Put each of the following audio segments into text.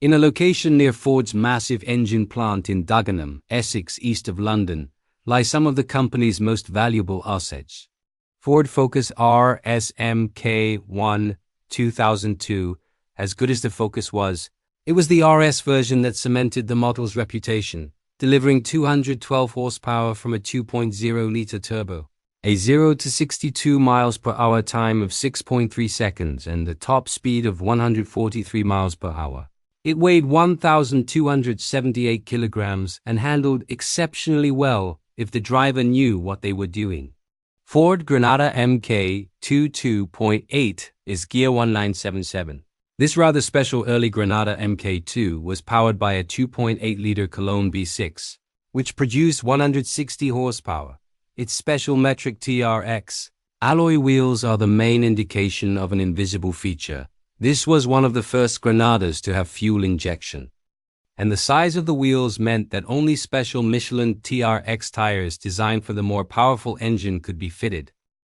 In a location near Ford's massive engine plant in Dagenham, Essex, east of London, lie some of the company's most valuable assets. Ford Focus RS-Mk1 2002, as good as the Focus was, it was the RS version that cemented the model's reputation, delivering 212 horsepower from a 2.0-liter turbo, a 0 to 62 miles per hour time of 6.3 seconds, and a top speed of 143 miles per hour. It weighed 1,278 kilograms and handled exceptionally well if the driver knew what they were doing. Ford Granada Mk 22.8 is Gear 1977. This rather special early Granada Mk2 was powered by a 2.8-liter Cologne B6, which produced 160 horsepower. Its special metric TRX alloy wheels are the main indication of an invisible feature. This was one of the first Granadas to have fuel injection, and the size of the wheels meant that only special Michelin TRX tires designed for the more powerful engine could be fitted.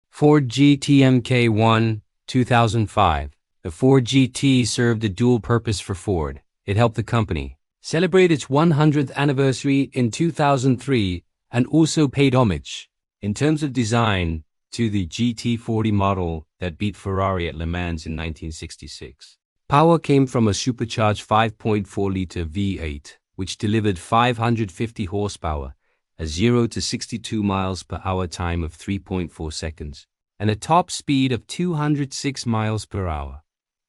Ford GT Mk1 2005. The Ford GT served a dual purpose for Ford. It helped the company celebrate its 100th anniversary in 2003 and also paid homage, in terms of design, to the GT40 model that beat Ferrari at Le Mans in 1966. Power came from a supercharged 5.4-liter V8, which delivered 550 horsepower, a 0 to 62 miles per hour time of 3.4 seconds, and a top speed of 206 miles per hour.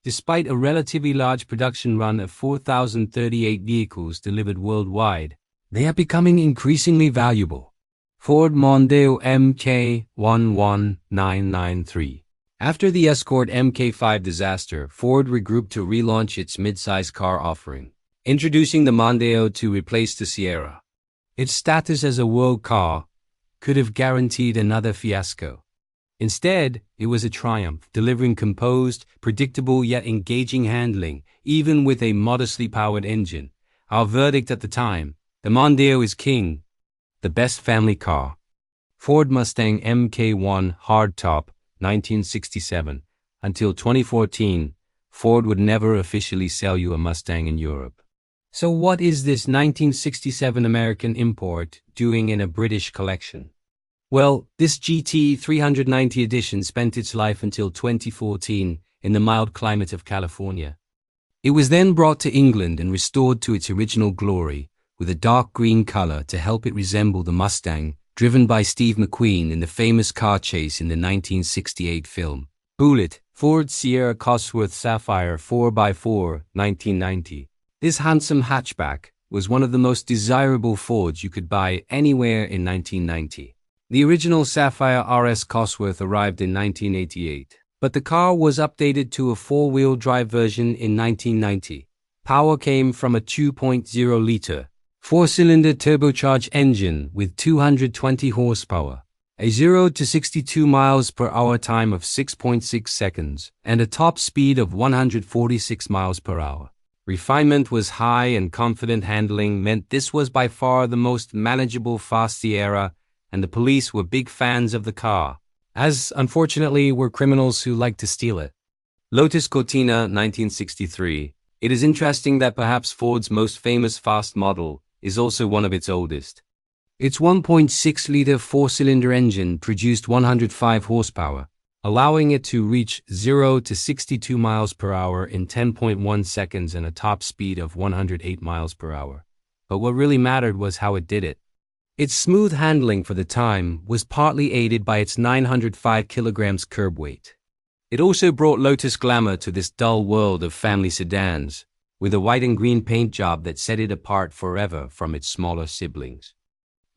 Despite a relatively large production run of 4,038 vehicles delivered worldwide, they are becoming increasingly valuable. Ford Mondeo Mk 11993. After the Escort Mk5 disaster, Ford regrouped to relaunch its mid-size car offering, introducing the Mondeo to replace the Sierra. Its status as a world car could have guaranteed another fiasco. Instead, it was a triumph, delivering composed, predictable yet engaging handling, even with a modestly powered engine. Our verdict at the time: the Mondeo is king. The best family car. Ford Mustang Mk1 Hardtop 1967. Until 2014, Ford would never officially sell you a Mustang in Europe. So what is this 1967 American import doing in a British collection? Well, this GT 390 edition spent its life until 2014 in the mild climate of California. It was then brought to England and restored to its original glory, with a dark green color to help it resemble the Mustang driven by Steve McQueen in the famous car chase in the 1968 film Bullitt. Ford Sierra Cosworth Sapphire 4x4 1990. This handsome hatchback was one of the most desirable Fords you could buy anywhere in 1990. The original Sapphire RS Cosworth arrived in 1988, but the car was updated to a four-wheel drive version in 1990. Power came from a 2.0-liter four-cylinder turbocharged engine with 220 horsepower, a 0 to 62 miles per hour time of 6.6 seconds, and a top speed of 146 miles per hour. Refinement was high and confident handling meant this was by far the most manageable fast Sierra, and the police were big fans of the car, as unfortunately were criminals who liked to steal it. Lotus Cortina 1963. It is interesting that perhaps Ford's most famous fast model is also one of its oldest. Its 1.6-liter four-cylinder engine produced 105 horsepower, allowing it to reach 0 to 62 miles per hour in 10.1 seconds and a top speed of 108 miles per hour. But what really mattered was how it did it. Its smooth handling for the time was partly aided by its 905 kilograms curb weight. It also brought Lotus glamour to this dull world of family sedans, with a white and green paint job that set it apart forever from its smaller siblings.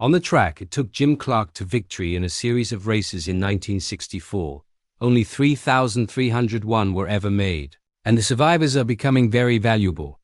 On the track, it took Jim Clark to victory in a series of races in 1964. Only 3,301 were ever made, and the survivors are becoming very valuable.